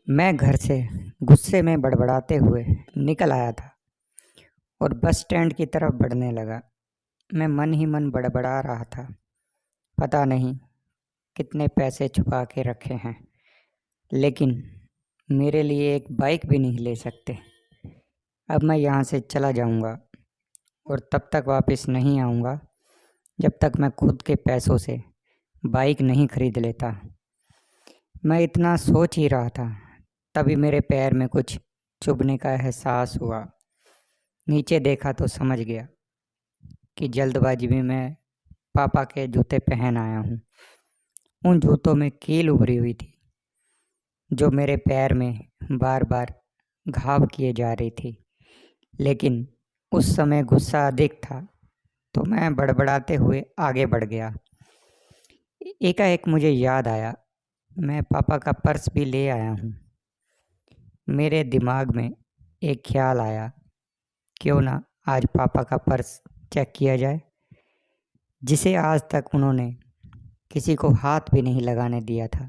मैं घर से गुस्से में बड़बड़ाते हुए निकल आया था और बस स्टैंड की तरफ बढ़ने लगा। मैं मन ही मन बड़बड़ा रहा था, पता नहीं कितने पैसे छुपा के रखे हैं, लेकिन मेरे लिए एक बाइक भी नहीं ले सकते। अब मैं यहाँ से चला जाऊँगा और तब तक वापस नहीं आऊँगा जब तक मैं खुद के पैसों से बाइक नहीं खरीद लेता। मैं इतना सोच ही रहा था, तभी मेरे पैर में कुछ चुभने का एहसास हुआ। नीचे देखा तो समझ गया कि जल्दबाजी में मैं पापा के जूते पहन आया हूँ। उन जूतों में कील उभरी हुई थी जो मेरे पैर में बार बार घाव किए जा रही थी, लेकिन उस समय गुस्सा अधिक था तो मैं बड़बड़ाते हुए आगे बढ़ गया। एकाएक मुझे याद आया, मैं पापा का पर्स भी ले आया हूँ। मेरे दिमाग में एक ख्याल आया, क्यों ना आज पापा का पर्स चेक किया जाए, जिसे आज तक उन्होंने किसी को हाथ भी नहीं लगाने दिया था।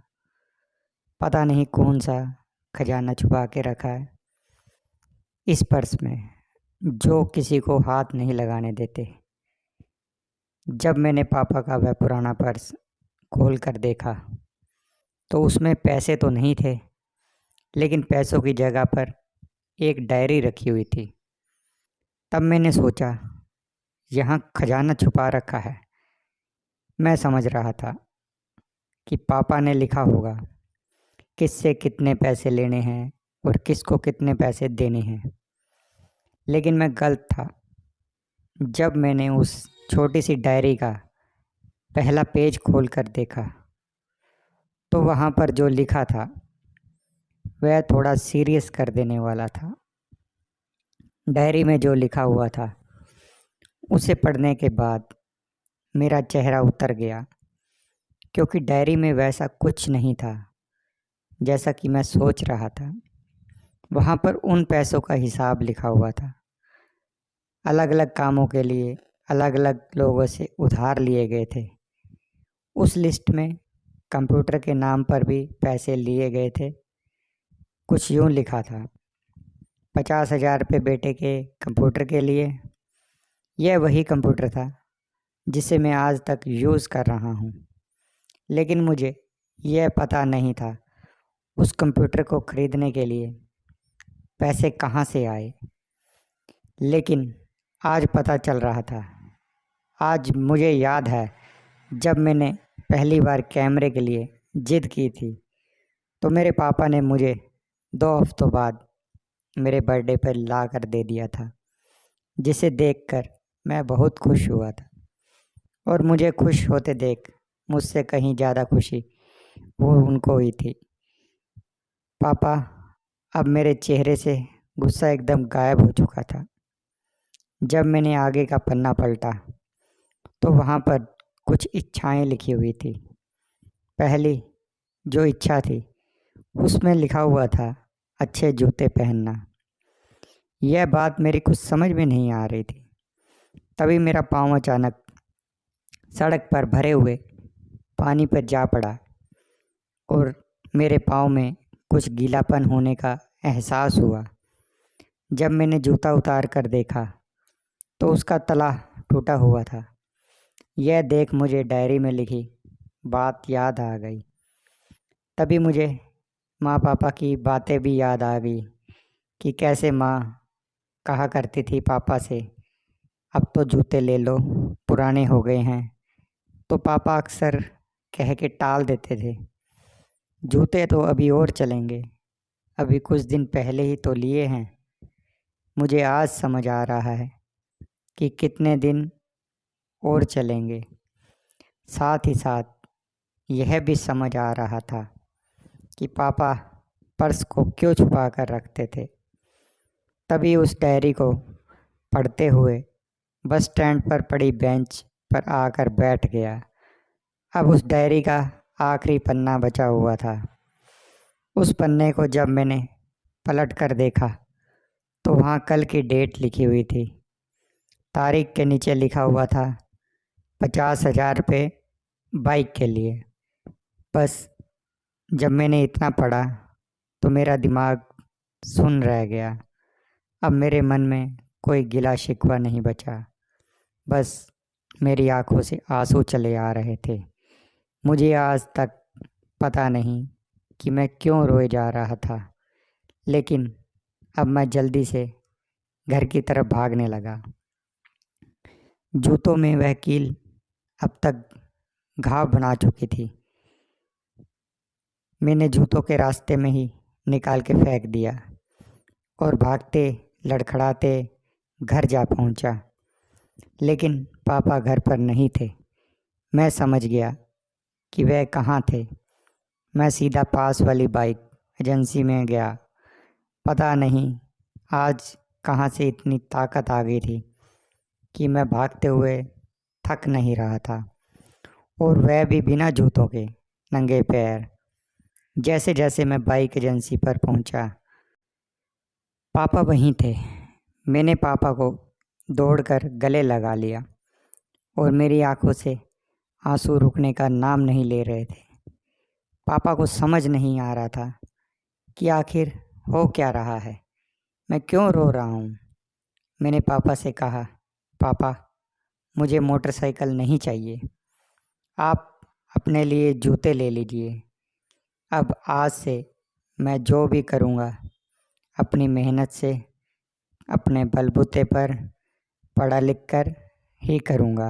पता नहीं कौन सा खजाना छुपा के रखा है इस पर्स में, जो किसी को हाथ नहीं लगाने देते। जब मैंने पापा का वह पुराना पर्स खोल कर देखा तो उसमें पैसे तो नहीं थे, लेकिन पैसों की जगह पर एक डायरी रखी हुई थी। तब मैंने सोचा, यहाँ खजाना छुपा रखा है। मैं समझ रहा था कि पापा ने लिखा होगा किससे कितने पैसे लेने हैं और किसको कितने पैसे देने हैं, लेकिन मैं गलत था। जब मैंने उस छोटी सी डायरी का पहला पेज खोल कर देखा तो वहाँ पर जो लिखा था वह थोड़ा सीरियस कर देने वाला था। डायरी में जो लिखा हुआ था उसे पढ़ने के बाद मेरा चेहरा उतर गया, क्योंकि डायरी में वैसा कुछ नहीं था जैसा कि मैं सोच रहा था। वहाँ पर उन पैसों का हिसाब लिखा हुआ था। अलग अलग कामों के लिए अलग अलग लोगों से उधार लिए गए थे। उस लिस्ट में कंप्यूटर के नाम पर भी पैसे लिए गए थे। कुछ यूँ लिखा था, 50,000 रुपये बेटे के कंप्यूटर के लिए। यह वही कंप्यूटर था जिसे मैं आज तक यूज़ कर रहा हूँ, लेकिन मुझे यह पता नहीं था उस कंप्यूटर को ख़रीदने के लिए पैसे कहाँ से आए। लेकिन आज पता चल रहा था। आज मुझे याद है, जब मैंने पहली बार कैमरे के लिए जिद की थी तो मेरे पापा ने मुझे 2 हफ्तों बाद मेरे बर्थडे पर ला कर दे दिया था, जिसे देखकर मैं बहुत खुश हुआ था। और मुझे खुश होते देख मुझसे कहीं ज़्यादा खुशी वो उनको हुई थी। पापा, अब मेरे चेहरे से गुस्सा एकदम गायब हो चुका था। जब मैंने आगे का पन्ना पलटा तो वहाँ पर कुछ इच्छाएं लिखी हुई थी। पहली जो इच्छा थी उसमें लिखा हुआ था, अच्छे जूते पहनना। यह बात मेरी कुछ समझ में नहीं आ रही थी। तभी मेरा पाँव अचानक सड़क पर भरे हुए पानी पर जा पड़ा और मेरे पाँव में कुछ गीलापन होने का एहसास हुआ। जब मैंने जूता उतार कर देखा तो उसका तला टूटा हुआ था। यह देख मुझे डायरी में लिखी बात याद आ गई। तभी मुझे माँ पापा की बातें भी याद आ गई कि कैसे माँ कहा करती थी पापा से, अब तो जूते ले लो, पुराने हो गए हैं। तो पापा अक्सर कह के टाल देते थे, जूते तो अभी और चलेंगे, अभी कुछ दिन पहले ही तो लिए हैं। मुझे आज समझ आ रहा है कि कितने दिन और चलेंगे। साथ ही साथ यह भी समझ आ रहा था कि पापा पर्स को क्यों छुपा कर रखते थे। तभी उस डायरी को पढ़ते हुए बस स्टैंड पर पड़ी बेंच पर आकर बैठ गया। अब उस डायरी का आखिरी पन्ना बचा हुआ था। उस पन्ने को जब मैंने पलट कर देखा तो वहाँ कल की डेट लिखी हुई थी। तारीख के नीचे लिखा हुआ था 50,000 रुपये बाइक के लिए। बस जब मैंने इतना पढ़ा तो मेरा दिमाग सुन्न रह गया। अब मेरे मन में कोई गिला शिकवा नहीं बचा, बस मेरी आंखों से आंसू चले आ रहे थे। मुझे आज तक पता नहीं कि मैं क्यों रोए जा रहा था, लेकिन अब मैं जल्दी से घर की तरफ भागने लगा। जूतों में वह कील अब तक घाव बना चुकी थी। मैंने जूतों के रास्ते में ही निकाल के फेंक दिया और भागते लड़खड़ाते घर जा पहुंचा। लेकिन पापा घर पर नहीं थे। मैं समझ गया कि वह कहाँ थे। मैं सीधा पास वाली बाइक एजेंसी में गया। पता नहीं आज कहाँ से इतनी ताकत आ गई थी कि मैं भागते हुए थक नहीं रहा था, और वह भी बिना जूतों के, नंगे पैर। जैसे जैसे मैं बाइक एजेंसी पर पहुंचा, पापा वहीं थे। मैंने पापा को दौड़कर गले लगा लिया और मेरी आंखों से आंसू रुकने का नाम नहीं ले रहे थे। पापा को समझ नहीं आ रहा था कि आखिर हो क्या रहा है, मैं क्यों रो रहा हूँ। मैंने पापा से कहा, पापा मुझे मोटरसाइकिल नहीं चाहिए, आप अपने लिए जूते ले लीजिए। अब आज से मैं जो भी करूँगा अपनी मेहनत से, अपने बलबूते पर पढ़ा लिख कर ही करूँगा।